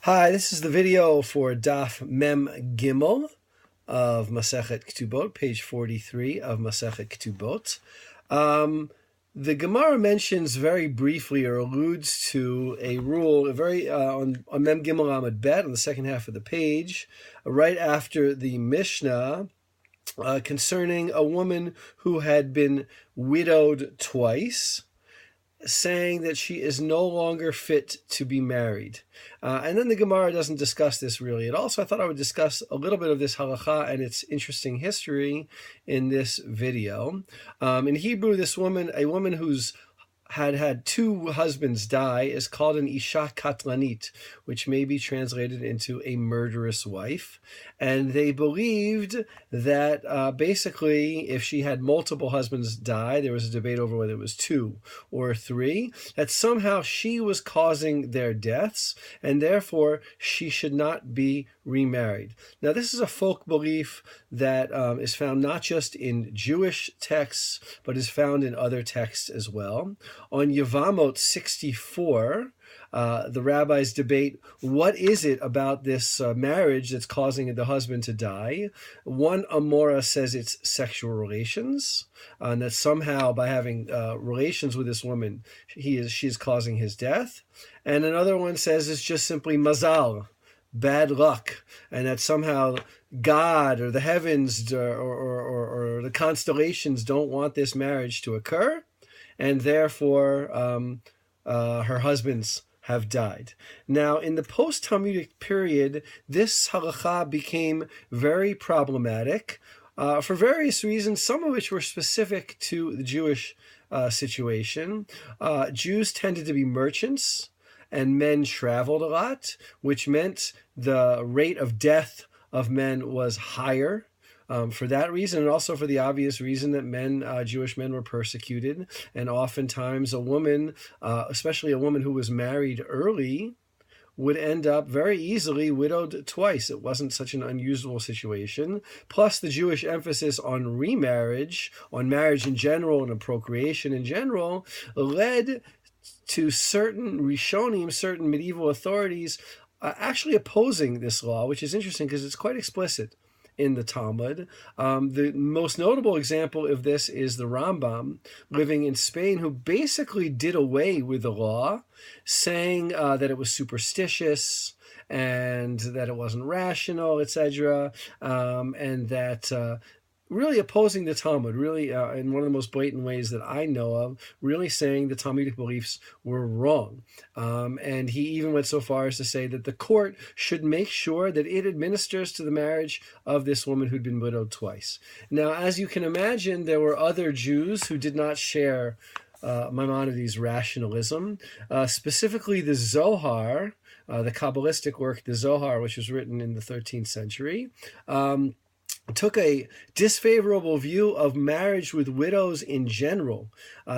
Hi, this is the video for Daf Mem Gimmel of Masechet Ketubot, page 43 of Masechet Ketubot. The Gemara mentions very briefly or alludes to a rule, on Mem Gimmel Amud Bet, on the second half of the page, right after the Mishnah, concerning a woman who had been widowed twice, saying that she is no longer fit to be married. And then the Gemara doesn't discuss this really at all, so I thought I would discuss a little bit of this halacha and its interesting history in this video. In Hebrew, a woman who's had two husbands die is called an isha katlanit, which may be translated into a murderous wife. And they believed that basically if she had multiple husbands die, there was a debate over whether it was two or three, that somehow she was causing their deaths and therefore she should not be remarried. Now, this is a folk belief that is found not just in Jewish texts, but is found in other texts as well. On Yevamot 64, the rabbis debate what is it about this marriage that's causing the husband to die. One Amora says it's sexual relations, and that somehow by having relations with this woman, she is causing his death. And another one says it's just simply mazal, bad luck, and that somehow God or the heavens or the constellations don't want this marriage to occur, and therefore her husbands have died. Now, in the post-Talmudic period, this halacha became very problematic for various reasons, some of which were specific to the Jewish situation. Jews tended to be merchants, and men traveled a lot, which meant the rate of death of men was higher. For that reason, and also for the obvious reason that Jewish men were persecuted, and oftentimes a woman, especially a woman who was married early, would end up very easily widowed twice. It wasn't such an unusual situation. Plus, the Jewish emphasis on remarriage, on marriage in general, and on procreation in general, led to certain Rishonim, certain medieval authorities, actually opposing this law, which is interesting because it's quite explicit in the Talmud. The most notable example of this is the Rambam, living in Spain, who basically did away with the law, saying that it was superstitious and that it wasn't rational, etc., and that really opposing the Talmud, really in one of the most blatant ways that I know of, really saying the Talmudic beliefs were wrong. And he even went so far as to say that the court should make sure that it administers to the marriage of this woman who'd been widowed twice. Now, as you can imagine, there were other Jews who did not share Maimonides' rationalism, specifically the Zohar, the Kabbalistic work, the Zohar, which was written in the 13th century, took a disfavorable view of marriage with widows in general.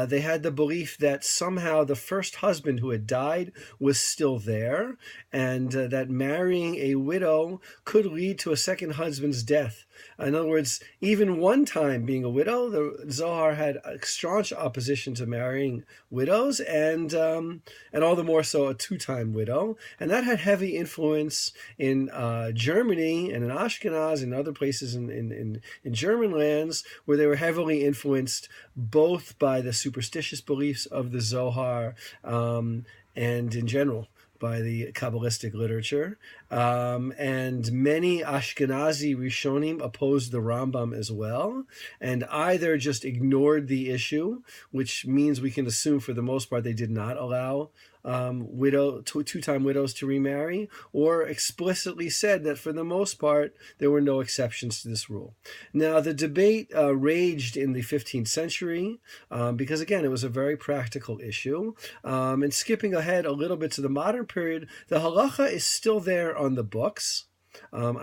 They had the belief that somehow the first husband who had died was still there, and that marrying a widow could lead to a second husband's death. In other words, even one time being a widow, the Zohar had a staunch opposition to marrying widows, and all the more so a two-time widow. And that had heavy influence in Germany and in Ashkenaz and other places in German lands, where they were heavily influenced both by the superstitious beliefs of the Zohar and in general by the Kabbalistic literature. And many Ashkenazi Rishonim opposed the Rambam as well, and either just ignored the issue, which means we can assume for the most part they did not allow two-time widows to remarry, or explicitly said that for the most part there were no exceptions to this rule. Now, the debate raged in the 15th century because, again, it was a very practical issue. And skipping ahead a little bit to the modern period, the halacha is still there on the books. I'm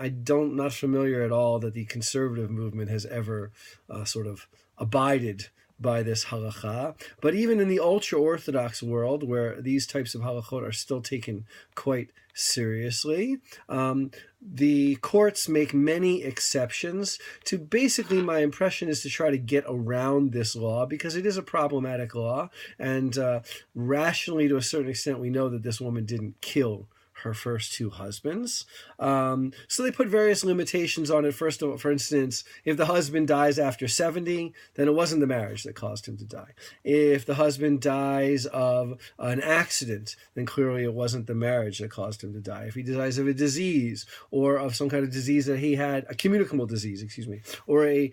not familiar at all that the conservative movement has ever sort of abided by this halacha. But even in the ultra-Orthodox world, where these types of halachot are still taken quite seriously, the courts make many exceptions to, basically, my impression is to try to get around this law, because it is a problematic law, and rationally, to a certain extent, we know that this woman didn't kill her first two husbands. So they put various limitations on it. First of all, for instance, if the husband dies after 70, then it wasn't the marriage that caused him to die. If the husband dies of an accident, then clearly it wasn't the marriage that caused him to die. If he dies of a disease or of some kind of disease that he had, a communicable disease, or a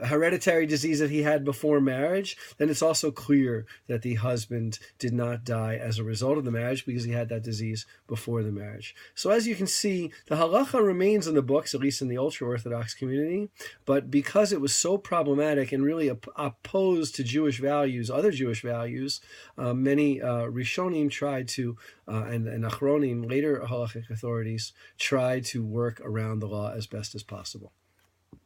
hereditary disease that he had before marriage, then it's also clear that the husband did not die as a result of the marriage because he had that disease before the marriage. So as you can see, the halacha remains in the books, at least in the ultra-Orthodox community, but because it was so problematic and really opposed to Jewish values, other Jewish values, many Rishonim tried to, and Achronim, later halachic authorities, tried to work around the law as best as possible.